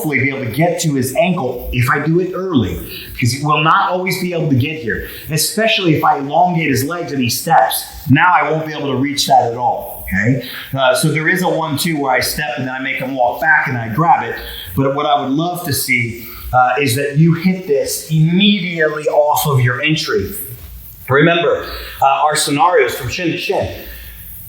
hopefully be able to get to his ankle if I do it early, because he will not always be able to get here, especially if I elongate his legs and he steps. Now I won't be able to reach that at all, okay? So there is a 1-2 where I step and then I make him walk back and I grab it. But what I would love to see is that you hit this immediately off of your entry. Remember, our scenarios from shin to shin.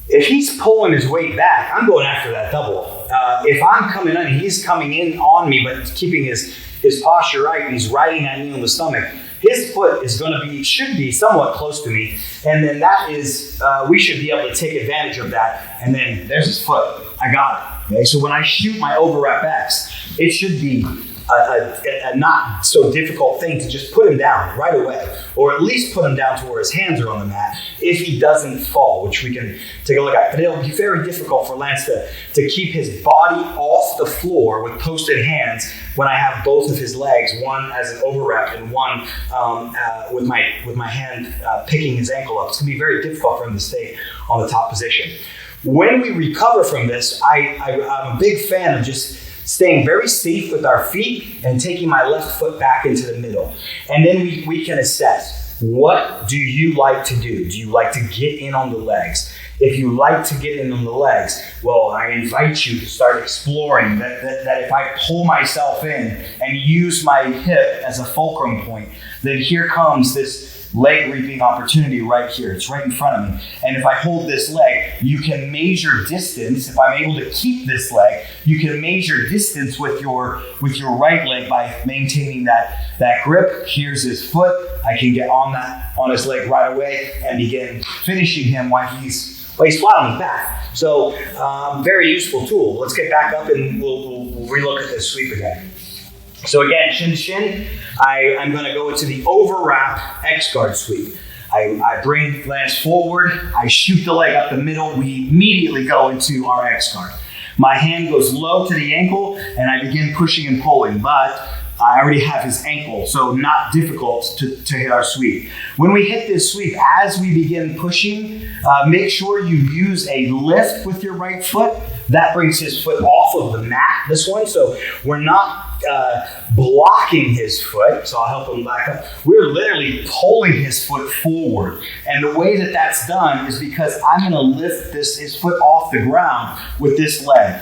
If he's pulling his weight back, I'm going after that double. If I'm coming in, he's coming in on me, but keeping his posture right, and he's riding at me on the stomach, his foot is should be somewhat close to me. And then that is, we should be able to take advantage of that. And then there's his foot. I got it. Okay? So when I shoot my overwrap X, it should be a not so difficult thing to just put him down right away, or at least put him down to where his hands are on the mat if he doesn't fall, which we can take a look at. But it'll be very difficult for Lance to keep his body off the floor with posted hands when I have both of his legs, one as an overwrap and one with my hand picking his ankle up. It's going to be very difficult for him to stay on the top position. When we recover from this, I'm a big fan of just staying very safe with our feet and taking my left foot back into the middle. And then we can assess, what do you like to do? Do you like to get in on the legs? If you like to get in on the legs, well, I invite you to start exploring that if I pull myself in and use my hip as a fulcrum point, then here comes this leg reaping opportunity right here. It's right in front of me. And if I hold this leg, you can measure distance. If I'm able to keep this leg, you can measure distance with your right leg by maintaining that grip. Here's his foot. I can get on his leg right away and begin finishing him while he's flat on his back. So very useful tool. Let's get back up and we'll relook at this sweep again. So again, shin to shin, I'm going to go into the overwrap X guard sweep. I bring Lance forward, I shoot the leg up the middle, we immediately go into our X guard. My hand goes low to the ankle and I begin pushing and pulling, but I already have his ankle, so not difficult to hit our sweep. When we hit this sweep, as we begin pushing, make sure you use a lift with your right foot. That brings his foot off of the mat, this one, so we're not blocking his foot, so I'll help him back up. We're literally pulling his foot forward. And the way that that's done is because I'm going to lift his foot off the ground with this leg.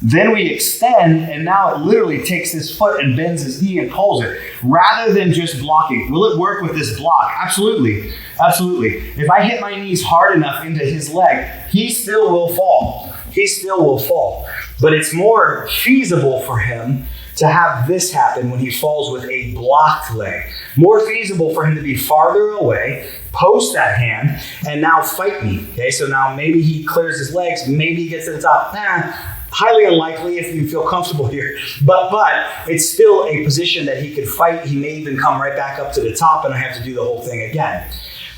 Then we extend, and now it literally takes his foot and bends his knee and pulls it, rather than just blocking. Will it work with this block? Absolutely. Absolutely. If I hit my knees hard enough into his leg, he still will fall. He still will fall. But it's more feasible for him to have this happen when he falls with a blocked leg. More feasible for him to be farther away, post that hand, and now fight me. Okay, so now maybe he clears his legs, maybe he gets to the top. Highly unlikely if you feel comfortable here, but it's still a position that he could fight. He may even come right back up to the top and I have to do the whole thing again.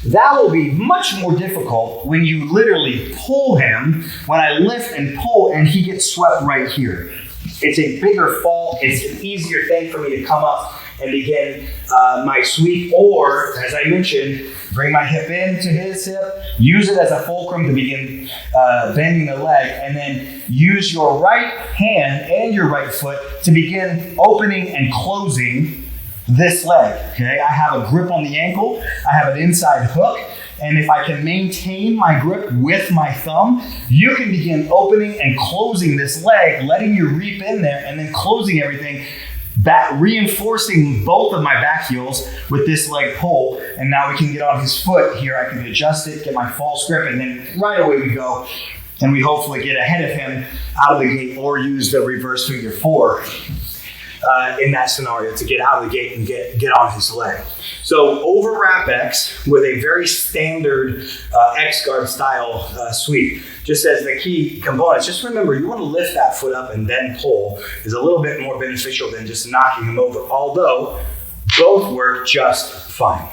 That will be much more difficult when you literally pull him, when I lift and pull and he gets swept right here. It's a bigger fall. It's an easier thing for me to come up and begin my sweep, or as I mentioned, bring my hip into his hip, use it as a fulcrum to begin bending the leg, and then use your right hand and your right foot to begin opening and closing this leg. Okay, I have a grip on the ankle, I have an inside hook, and if I can maintain my grip with my thumb, you can begin opening and closing this leg, letting you reap in there, and then closing everything, back, reinforcing both of my back heels with this leg pull. And now we can get on his foot here. I can adjust it, get my false grip, and then right away we go. And we hopefully get ahead of him out of the gate, or use the reverse figure 4 in that scenario to get out of the gate and get on his leg. So overwrap X with a very standard X guard style sweep. Just as the key components, just remember you want to lift that foot up and then pull is a little bit more beneficial than just knocking him over, although both work just fine.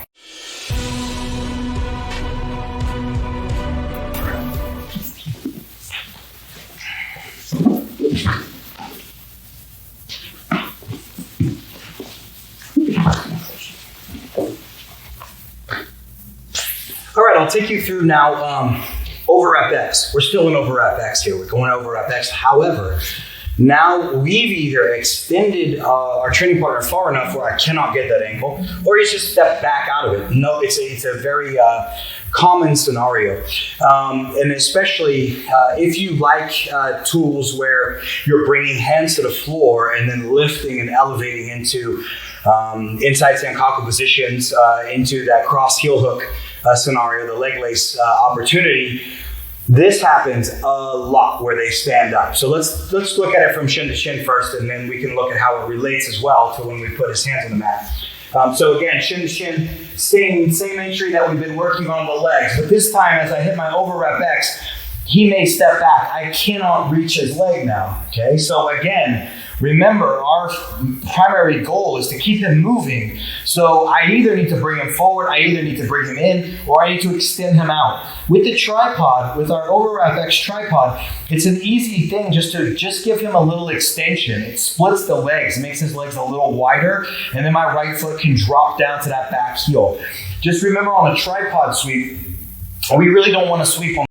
All right, I'll take you through now overwrap X. We're still in overwrap X here. We're going overwrap X. However, Now we've either extended our training partner far enough where I cannot get that ankle, or he's just stepped back out of it. No, it's a very common scenario. And especially if you like tools where you're bringing hands to the floor and then lifting and elevating into inside Sankaku positions, into that cross heel hook scenario, the leg lace opportunity. This happens a lot where they stand up. So let's look at it from shin to shin first, and then we can look at how it relates as well to when we put his hands on the mat. So again, shin to shin, same entry that we've been working on the legs. But this time, as I hit my over rep X, he may step back. I cannot reach his leg now. Okay, so again, remember our primary goal is to keep him moving. So I either need to bring him forward, I either need to bring him in, or I need to extend him out. With the tripod, with our overwrap X tripod, it's an easy thing just to give him a little extension. It splits the legs, makes his legs a little wider, and then my right foot can drop down to that back heel. Just remember on a tripod sweep, we really don't want to sweep on